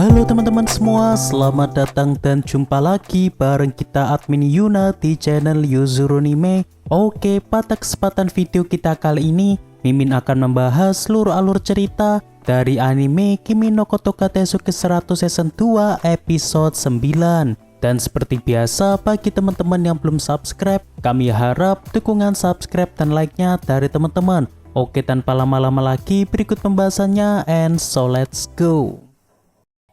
Halo teman-teman semua, selamat datang dan jumpa lagi bareng kita admin Yuna di channel Yuzurunime. Oke, pada kesempatan video kita kali ini, Mimin akan membahas seluruh alur cerita dari anime Kimi no Kotoka Teisuke 100 Season 2 episode 9. Dan seperti biasa, bagi teman-teman yang belum subscribe, kami harap dukungan subscribe dan like-nya dari teman-teman. Oke, tanpa lama-lama lagi, berikut pembahasannya, and so let's go.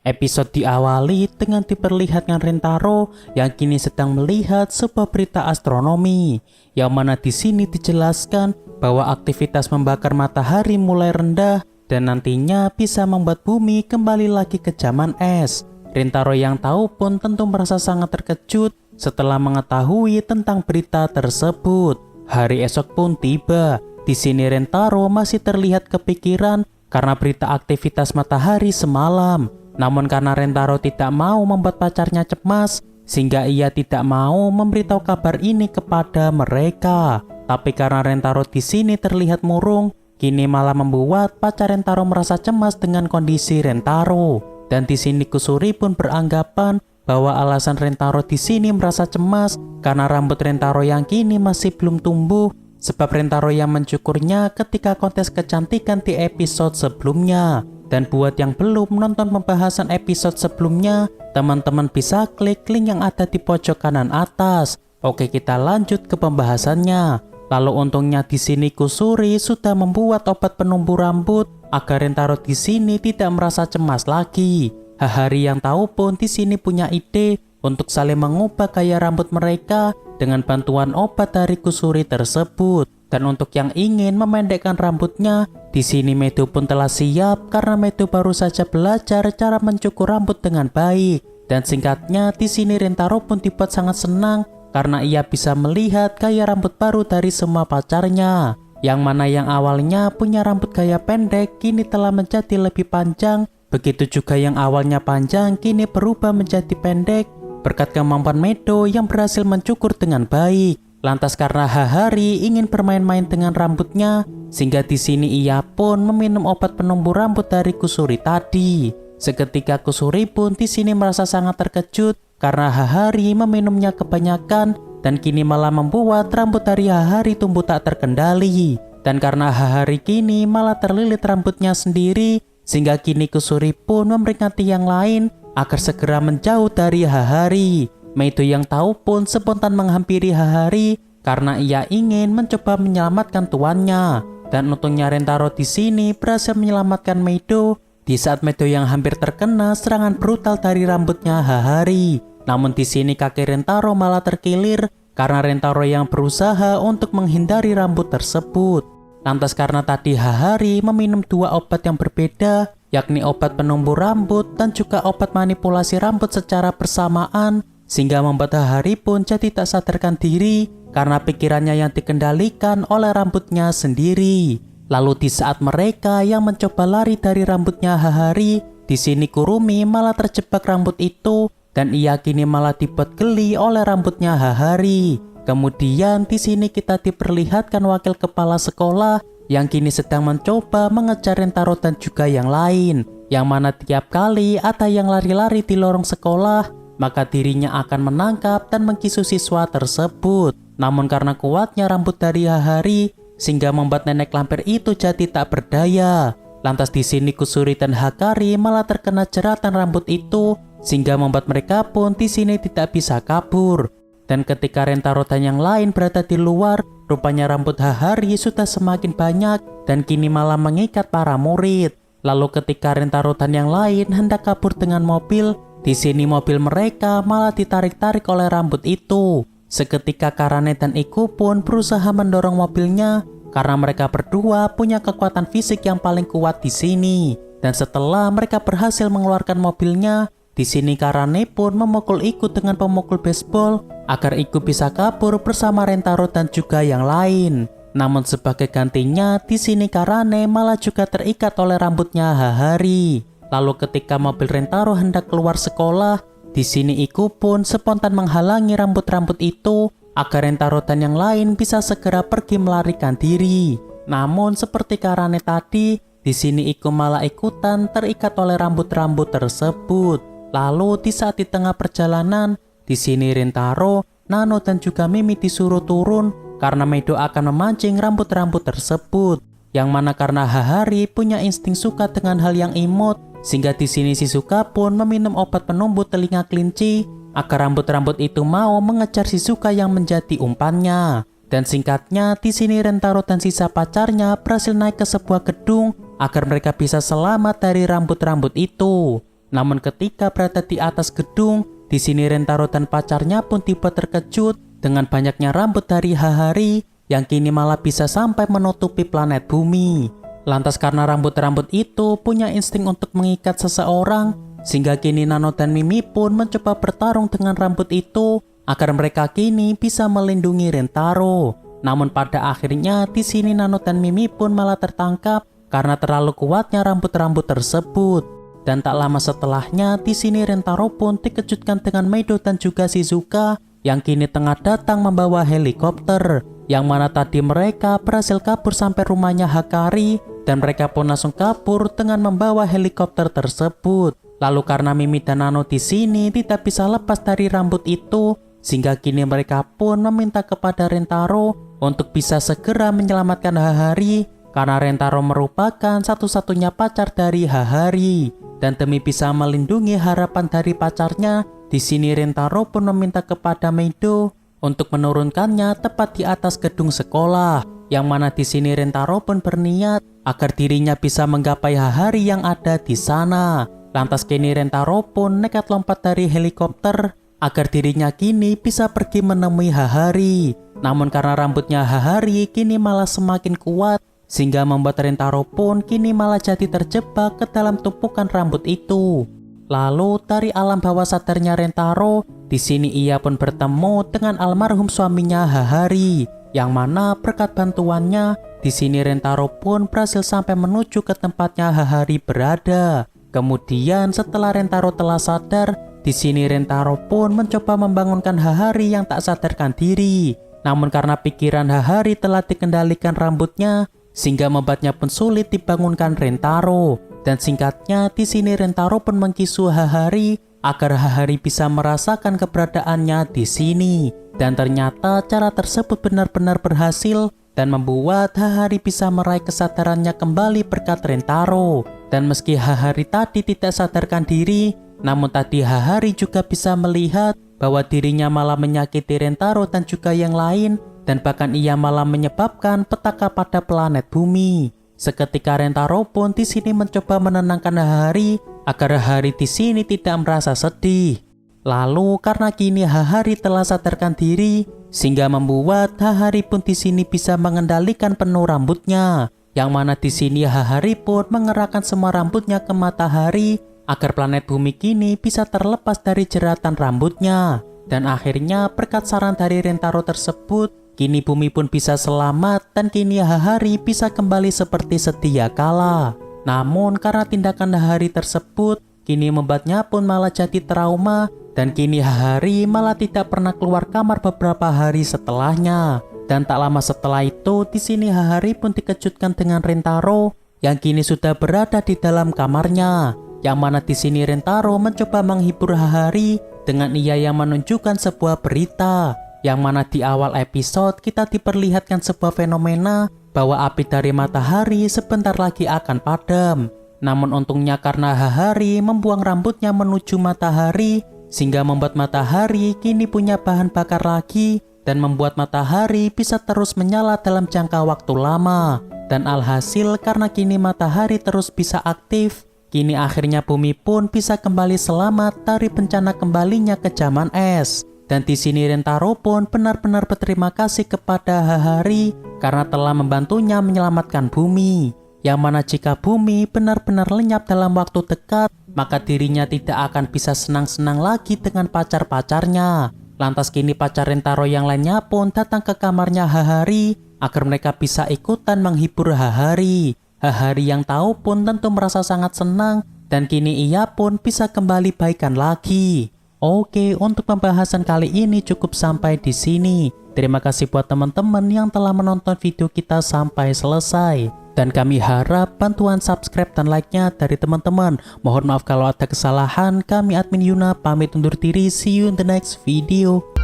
Episode diawali dengan diperlihatkan Rentaro yang kini sedang melihat sebuah berita astronomi, yang mana di sini dijelaskan bahwa aktivitas membakar matahari mulai rendah dan nantinya bisa membuat bumi kembali lagi ke zaman es. Rentaro yang tahu pun tentu merasa sangat terkejut setelah mengetahui tentang berita tersebut. Hari esok pun tiba. Di sini Rentaro masih terlihat kepikiran karena berita aktivitas matahari semalam. Namun karena Rentaro tidak mau membuat pacarnya cemas, sehingga ia tidak mau memberitahu kabar ini kepada mereka. Tapi karena Rentaro di sini terlihat murung, kini malah membuat pacar Rentaro merasa cemas dengan kondisi Rentaro. Dan di sini Kusuri pun beranggapan bahwa alasan Rentaro di sini merasa cemas karena rambut Rentaro yang kini masih belum tumbuh, sebab Rentaro yang mencukurnya ketika kontes kecantikan di episode sebelumnya. Dan buat yang belum menonton pembahasan episode sebelumnya, teman-teman bisa klik link yang ada di pojok kanan atas. Oke, kita lanjut ke pembahasannya. Lalu untungnya di sini Kusuri sudah membuat obat penumbuh rambut agar Rentaro di sini tidak merasa cemas lagi. Hahari yang tahu pun di sini punya ide untuk saling mengubah gaya rambut mereka dengan bantuan obat dari Kusuri tersebut. Dan untuk yang ingin memendekkan rambutnya, di sini Medo pun telah siap karena Medo baru saja belajar cara mencukur rambut dengan baik. Dan singkatnya, di sini Rentaro pun dibuat sangat senang karena ia bisa melihat gaya rambut baru dari semua pacarnya. Yang mana yang awalnya punya rambut gaya pendek kini telah menjadi lebih panjang. Begitu juga yang awalnya panjang kini berubah menjadi pendek berkat kemampuan Medo yang berhasil mencukur dengan baik. Lantas karena Hahari ingin bermain-main dengan rambutnya, sehingga di sini ia pun meminum obat penumbuh rambut dari Kusuri tadi. Seketika Kusuri pun di sini merasa sangat terkejut karena Hahari meminumnya kebanyakan dan kini malah membuat rambut dari Hahari tumbuh tak terkendali. Dan karena Hahari kini malah terlilit rambutnya sendiri, sehingga kini Kusuri pun memperingati yang lain agar segera menjauh dari Hahari. Medo yang tahu pun spontan menghampiri Hahari karena ia ingin mencoba menyelamatkan tuannya. Dan untungnya Rentaro di sini berhasil menyelamatkan Medo di saat Medo yang hampir terkena serangan brutal dari rambutnya Hahari. Namun di sini kaki Rentaro malah terkilir karena Rentaro yang berusaha untuk menghindari rambut tersebut. Lantas karena tadi Hahari meminum dua obat yang berbeda, yakni obat penumbuh rambut dan juga obat manipulasi rambut secara bersamaan, sehingga membuat Hahari pun jadi tak sadarkan diri karena pikirannya yang dikendalikan oleh rambutnya sendiri. Lalu di saat mereka yang mencoba lari dari rambutnya Hahari, di sini Kurumi malah terjebak rambut itu dan ia kini malah dibuat geli oleh rambutnya Hahari. Kemudian di sini kita diperlihatkan wakil kepala sekolah yang kini sedang mencoba mengejar Rentaro dan juga yang lain, yang mana tiap kali ada yang lari-lari di lorong sekolah, maka dirinya akan menangkap dan mengkisu siswa tersebut. Namun karena kuatnya rambut dari Hahari, sehingga membuat nenek lampir itu jadi tak berdaya. Lantas di sini Kusuri dan Hakari malah terkena jeratan rambut itu, sehingga membuat mereka pun di sini tidak bisa kabur. Dan ketika Rentaro dan yang lain berada di luar, rupanya rambut Hahari sudah semakin banyak dan kini malah mengikat para murid. Lalu ketika Rentaro dan yang lain hendak kabur dengan mobil, di sini mobil mereka malah ditarik-tarik oleh rambut itu. Seketika Karane dan Iku pun berusaha mendorong mobilnya karena mereka berdua punya kekuatan fisik yang paling kuat di sini. Dan setelah mereka berhasil mengeluarkan mobilnya, di sini Karane pun memukul Iku dengan pemukul baseball agar Iku bisa kabur bersama Rentaro dan juga yang lain. Namun sebagai gantinya, di sini Karane malah juga terikat oleh rambutnya Hahari. Lalu ketika mobil Rentaro hendak keluar sekolah, di sini Iku pun spontan menghalangi rambut-rambut itu agar Rentaro dan yang lain bisa segera pergi melarikan diri. Namun seperti Karane tadi, di sini Iko malah ikutan terikat oleh rambut-rambut tersebut. Lalu di saat di tengah perjalanan, di sini Rintaro, Nano dan juga Mimi disuruh turun karena Medo akan memancing rambut-rambut tersebut. Yang mana karena Hahari punya insting suka dengan hal yang imut, sehingga di sini Shizuka pun meminum obat penumbuh telinga kelinci agar rambut-rambut itu mau mengejar Shizuka yang menjadi umpannya. Dan singkatnya, di sini Rentaro dan sisa pacarnya berhasil naik ke sebuah gedung agar mereka bisa selamat dari rambut-rambut itu. Namun ketika berada di atas gedung, di sini Rentaro dan pacarnya pun tiba terkejut dengan banyaknya rambut dari Hahari yang kini malah bisa sampai menutupi planet bumi. Lantas karena rambut-rambut itu punya insting untuk mengikat seseorang, sehingga kini Nano dan Mimi pun mencoba bertarung dengan rambut itu agar mereka kini bisa melindungi Rentaro. Namun pada akhirnya di sini Nano dan Mimi pun malah tertangkap karena terlalu kuatnya rambut-rambut tersebut. Dan tak lama setelahnya di sini Rentaro pun dikejutkan dengan Medo dan juga Shizuka yang kini tengah datang membawa helikopter, yang mana tadi mereka berhasil kabur sampai rumahnya Hakari dan mereka pun langsung kabur dengan membawa helikopter tersebut. Lalu karena Mimi dan Nano di sini tidak bisa lepas dari rambut itu, sehingga kini mereka pun meminta kepada Rentaro untuk bisa segera menyelamatkan Hahari karena Rentaro merupakan satu-satunya pacar dari Hahari. Dan demi bisa melindungi harapan dari pacarnya, di sini Rentaro pun meminta kepada Medo untuk menurunkannya tepat di atas gedung sekolah, yang mana di sini Rentaro pun berniat agar dirinya bisa menggapai Hahari yang ada di sana. Lantas kini Rentaro pun nekat lompat dari helikopter agar dirinya kini bisa pergi menemui Hahari. Namun karena rambutnya Hahari kini malah semakin kuat, sehingga membuat Rentaro pun kini malah jadi terjebak ke dalam tumpukan rambut itu. Lalu dari alam bawah sadarnya Rentaro, di sini ia pun bertemu dengan almarhum suaminya Hahari, yang mana berkat bantuannya, di sini Rentaro pun berhasil sampai menuju ke tempatnya Hahari berada. Kemudian setelah Rentaro telah sadar, di sini Rentaro pun mencoba membangunkan Hahari yang tak sadarkan diri. Namun karena pikiran Hahari telah dikendalikan rambutnya, sehingga membuatnya pun sulit dibangunkan Rentaro. Dan singkatnya di sini Rentaro pun mengkisu Hahari agar Hahari bisa merasakan keberadaannya di sini. Dan ternyata cara tersebut benar-benar berhasil dan membuat Hahari bisa meraih kesadarannya kembali berkat Rentaro. Dan meski Hahari tadi tidak sadarkan diri, namun tadi Hahari juga bisa melihat bahwa dirinya malah menyakiti Rentaro dan juga yang lain, dan bahkan ia malah menyebabkan petaka pada planet bumi. Seketika Rentaro pun di sini mencoba menenangkan Hahari agar Hahari di sini tidak merasa sedih. Lalu karena kini Hahari telah sadarkan diri, sehingga membuat Hahari pun di sini bisa mengendalikan penuh rambutnya. Yang mana di sini Hahari pun mengerahkan semua rambutnya ke matahari agar planet bumi kini bisa terlepas dari jeratan rambutnya. Dan akhirnya berkat saran dari Rentaro tersebut, kini bumi pun bisa selamat dan kini Hahari bisa kembali seperti sedia kala. Namun karena tindakan Hahari tersebut, kini membuatnya pun malah jadi trauma dan kini Hahari malah tidak pernah keluar kamar beberapa hari setelahnya. Dan tak lama setelah itu, di sini Hahari pun dikejutkan dengan Rentaro yang kini sudah berada di dalam kamarnya. Yang mana di sini Rentaro mencoba menghibur Hahari dengan ia yang menunjukkan sebuah berita. Yang mana di awal episode kita diperlihatkan sebuah fenomena bahwa api dari matahari sebentar lagi akan padam. Namun untungnya karena Hahari membuang rambutnya menuju matahari, sehingga membuat matahari kini punya bahan bakar lagi dan membuat matahari bisa terus menyala dalam jangka waktu lama. Dan alhasil karena kini matahari terus bisa aktif, kini akhirnya bumi pun bisa kembali selamat dari bencana kembalinya ke zaman es. Dan di sini Rentaro pun benar-benar berterima kasih kepada Hahari karena telah membantunya menyelamatkan bumi. Yang mana jika bumi benar-benar lenyap dalam waktu dekat, maka dirinya tidak akan bisa senang-senang lagi dengan pacar-pacarnya. Lantas kini pacar Rentaro yang lainnya pun datang ke kamarnya Hahari agar mereka bisa ikutan menghibur Hahari. Hahari yang tahu pun tentu merasa sangat senang dan kini ia pun bisa kembali baikan lagi. Oke, untuk pembahasan kali ini cukup sampai di sini. Terima kasih buat teman-teman yang telah menonton video kita sampai selesai. Dan kami harap bantuan subscribe dan like-nya dari teman-teman. Mohon maaf kalau ada kesalahan. Kami admin Yuna pamit undur diri. See you in the next video.